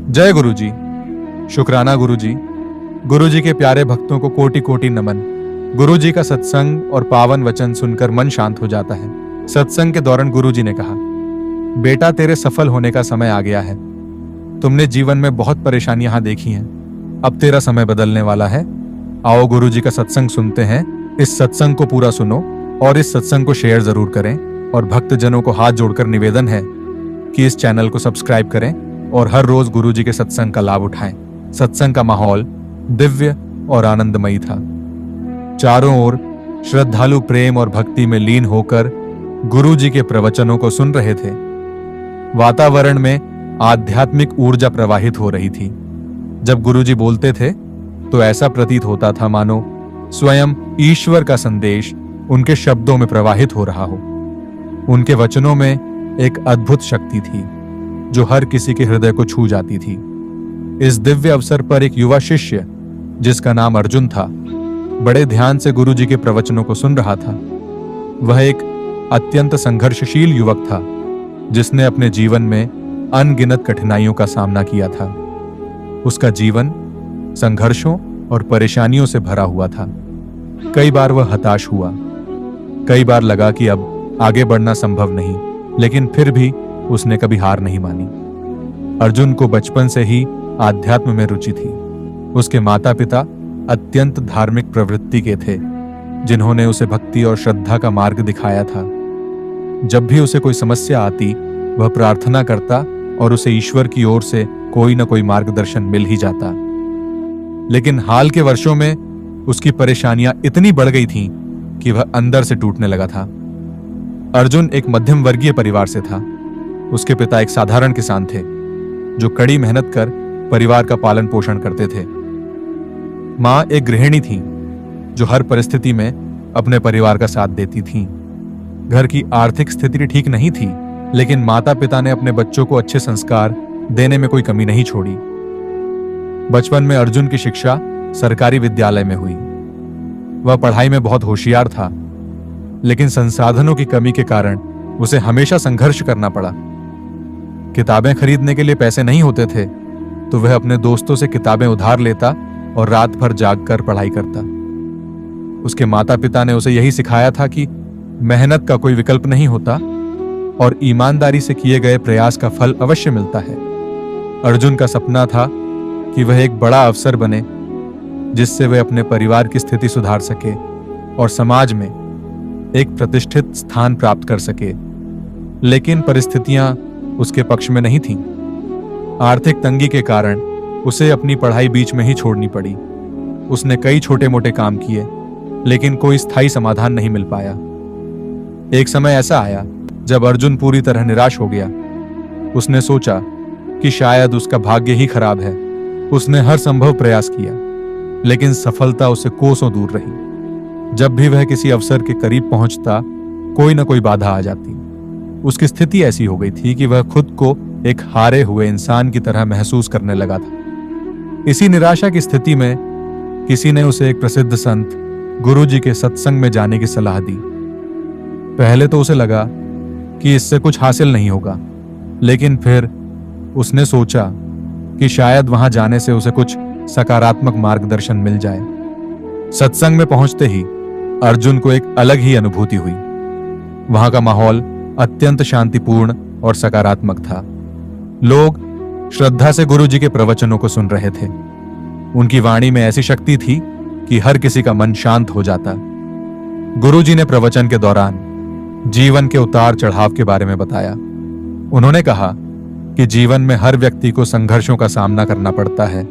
जय गुरुजी। शुक्राना गुरुजी। गुरुजी के प्यारे भक्तों को कोटि कोटि नमन। गुरुजी का सत्संग और पावन वचन सुनकर मन शांत हो जाता है। सत्संग के दौरान गुरुजी ने कहा, बेटा तेरे सफल होने का समय आ गया है। तुमने जीवन में बहुत परेशानियां देखी हैं, अब तेरा समय बदलने वाला है। आओ गुरुजी का सत्संग सुनते हैं। इस सत्संग को पूरा सुनो और इस सत्संग को शेयर जरूर करें। और भक्तजनों को हाथ जोड़कर निवेदन है कि इस चैनल को सब्सक्राइब करें और हर रोज गुरुजी के सत्संग का लाभ उठाएं। सत्संग का माहौल दिव्य और आनंदमयी था। चारों ओर श्रद्धालु प्रेम और भक्ति में लीन होकर गुरुजी के प्रवचनों को सुन रहे थे। वातावरण में आध्यात्मिक ऊर्जा प्रवाहित हो रही थी। जब गुरुजी बोलते थे तो ऐसा प्रतीत होता था मानो स्वयं ईश्वर का संदेश उनके शब्दों में प्रवाहित हो रहा हो। उनके वचनों में एक अद्भुत शक्ति थी जो हर किसी के हृदय को छू जाती थी। इस दिव्य अवसर पर एक युवा शिष्य जिसका नाम अर्जुन था, बड़े ध्यान से गुरुजी के प्रवचनों को सुन रहा था। वह एक अत्यंत संघर्षशील युवक था जिसने अपने जीवन में अनगिनत कठिनाइयों का सामना किया था। उसका जीवन संघर्षों और परेशानियों से भरा हुआ था। कई बार वह हताश हुआ, कई बार लगा कि अब आगे बढ़ना संभव नहीं, लेकिन फिर भी उसने कभी हार नहीं मानी। अर्जुन को बचपन से ही आध्यात्म में रुचि थी। उसके माता पिता अत्यंत धार्मिक प्रवृत्ति के थे जिन्होंने उसे भक्ति और श्रद्धा का मार्ग दिखाया था। जब भी उसे कोई समस्या आती वह प्रार्थना करता और उसे ईश्वर की ओर से कोई न कोई मार्गदर्शन मिल ही जाता। लेकिन हाल के वर्षों में उसकी परेशानियां इतनी बढ़ गई थीं कि वह अंदर से टूटने लगा था। अर्जुन एक मध्यम वर्गीय परिवार से था। उसके पिता एक साधारण किसान थे जो कड़ी मेहनत कर परिवार का पालन पोषण करते थे। मां एक गृहिणी थी जो हर परिस्थिति में अपने परिवार का साथ देती थी। घर की आर्थिक स्थिति ठीक नहीं थी, लेकिन माता पिता ने अपने बच्चों को अच्छे संस्कार देने में कोई कमी नहीं छोड़ी। बचपन में अर्जुन की शिक्षा सरकारी विद्यालय में हुई। वह पढ़ाई में बहुत होशियार था, लेकिन संसाधनों की कमी के कारण उसे हमेशा संघर्ष करना पड़ा। किताबें खरीदने के लिए पैसे नहीं होते थे तो वह अपने दोस्तों से किताबें उधार लेता और रात भर जागकर पढ़ाई करता। उसके माता पिता ने उसे यही सिखाया था कि मेहनत का कोई विकल्प नहीं होता और ईमानदारी से किए गए प्रयास का फल अवश्य मिलता है। अर्जुन का सपना था कि वह एक बड़ा अफसर बने जिससे वह अपने परिवार की स्थिति सुधार सके और समाज में एक प्रतिष्ठित स्थान प्राप्त कर सके। लेकिन परिस्थितियां उसके पक्ष में नहीं थीं। आर्थिक तंगी के कारण उसे अपनी पढ़ाई बीच में ही छोड़नी पड़ी। उसने कई छोटे मोटे काम किए, लेकिन कोई स्थायी समाधान नहीं मिल पाया। एक समय ऐसा आया जब अर्जुन पूरी तरह निराश हो गया। उसने सोचा कि शायद उसका भाग्य ही खराब है। उसने हर संभव प्रयास किया, लेकिन सफलता उसे कोसों दूर रही। जब भी वह किसी अवसर के करीब पहुंचता, कोई न कोई बाधा आ जाती। उसकी स्थिति ऐसी हो गई थी कि वह खुद को एक हारे हुए इंसान की तरह महसूस करने लगा था। इसी निराशा की स्थिति में किसी ने उसे एक प्रसिद्ध संत गुरुजी के सत्संग में जाने की सलाह दी। पहले तो उसे लगा कि इससे कुछ हासिल नहीं होगा, लेकिन फिर उसने सोचा कि शायद वहां जाने से उसे कुछ सकारात्मक मार्गदर्शन मिल जाए। सत्संग में पहुंचते ही अर्जुन को एक अलग ही अनुभूति हुई। वहां का माहौल अत्यंत शांतिपूर्ण और सकारात्मक था। लोग श्रद्धा से गुरुजी के प्रवचनों को सुन रहे थे। उनकी वाणी में ऐसी शक्ति थी कि हर किसी का मन शांत हो जाता। गुरुजी ने प्रवचन के दौरान जीवन के उतार चढ़ाव के बारे में बताया। उन्होंने कहा कि जीवन में हर व्यक्ति को संघर्षों का सामना करना पड़ता है,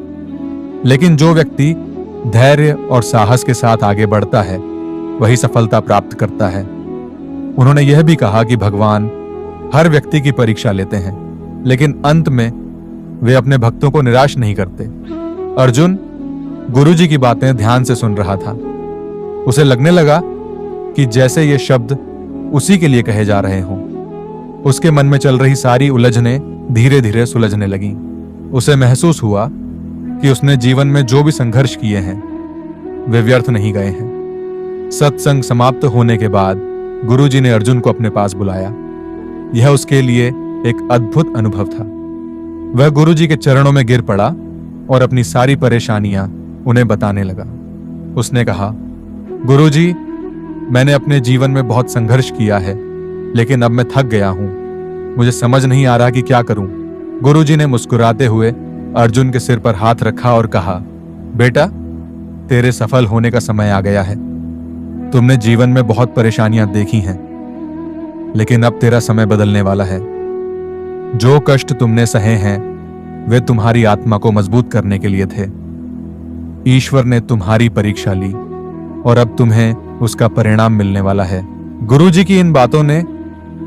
लेकिन जो व्यक्ति धैर्य और साहस के साथ आगे बढ़ता है वही सफलता प्राप्त करता है। उन्होंने यह भी कहा कि भगवान हर व्यक्ति की परीक्षा लेते हैं, लेकिन अंत में वे अपने भक्तों को निराश नहीं करते। अर्जुन गुरुजी की बातें ध्यान से सुन रहा था। उसे लगने लगा कि जैसे ये शब्द उसी के लिए कहे जा रहे हों। उसके मन में चल रही सारी उलझनें धीरे धीरे सुलझने लगीं। उसे महसूस हुआ कि उसने जीवन में जो भी संघर्ष किए हैं वे व्यर्थ नहीं गए हैं। सत्संग समाप्त होने के बाद गुरुजी ने अर्जुन को अपने पास बुलाया। यह उसके लिए एक अद्भुत अनुभव था। वह गुरुजी के चरणों में गिर पड़ा और अपनी सारी परेशानियां उन्हें बताने लगा। उसने कहा, गुरुजी, मैंने अपने जीवन में बहुत संघर्ष किया है, लेकिन अब मैं थक गया हूं। मुझे समझ नहीं आ रहा कि क्या करूं। गुरुजी ने मुस्कुराते हुए अर्जुन के सिर पर हाथ रखा और कहा, बेटा, तेरे सफल होने का समय आ गया है। तुमने जीवन में बहुत परेशानियां देखी हैं, लेकिन अब तेरा समय बदलने वाला है। जो कष्ट तुमने सहे हैं वे तुम्हारी आत्मा को मजबूत करने के लिए थे। ईश्वर ने तुम्हारी परीक्षा ली और अब तुम्हें उसका परिणाम मिलने वाला है। गुरुजी की इन बातों ने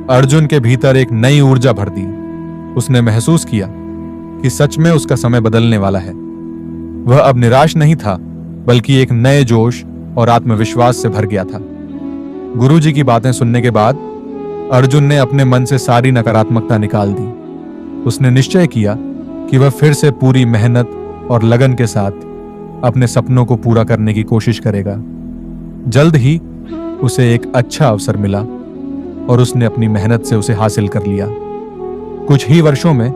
अर्जुन के भीतर एक नई ऊर्जा भर दी। उसने महसूस किया कि सच में उसका समय बदलने वाला है। वह अब निराश नहीं था, बल्कि एक नए जोश और आत्मविश्वास से भर गया था। गुरुजी की बातें सुनने के बाद अर्जुन ने अपने मन से सारी नकारात्मकता निकाल दी। उसने निश्चय किया कि वह फिर से पूरी मेहनत और लगन के साथ अपने सपनों को पूरा करने की कोशिश करेगा। जल्द ही उसे एक अच्छा अवसर मिला और उसने अपनी मेहनत से उसे हासिल कर लिया। कुछ ही वर्षों में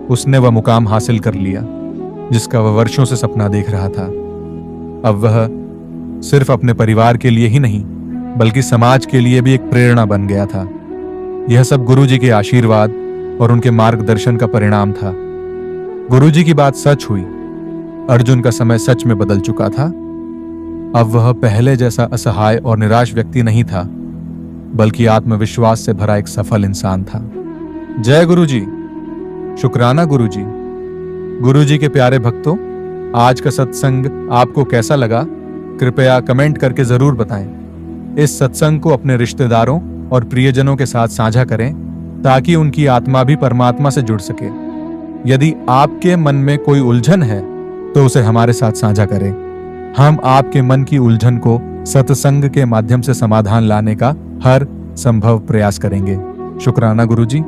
उसने वह मुकाम हासिल कर लिया जिसका वह वर्षों से सपना देख रहा था। अब वह सिर्फ अपने परिवार के लिए ही नहीं, बल्कि समाज के लिए भी एक प्रेरणा बन गया था। यह सब गुरुजी के आशीर्वाद और उनके मार्गदर्शन का परिणाम था। गुरुजी की बात सच हुई। अर्जुन का समय सच में बदल चुका था। अब वह पहले जैसा असहाय और निराश व्यक्ति नहीं था, बल्कि आत्मविश्वास से भरा एक सफल इंसान था। जय गुरुजी। शुक्राना गुरुजी। गुरुजी के प्यारे भक्तों, आज का सत्संग आपको कैसा लगा? कृपया कमेंट करके जरूर बताएं। इस सत्संग को अपने रिश्तेदारों और प्रियजनों के साथ साझा करें ताकि उनकी आत्मा भी परमात्मा से जुड़ सके। यदि आपके मन में कोई उलझन है तो उसे हमारे साथ साझा करें। हम आपके मन की उलझन को सत्संग के माध्यम से समाधान लाने का हर संभव प्रयास करेंगे। शुक्राना गुरुजी।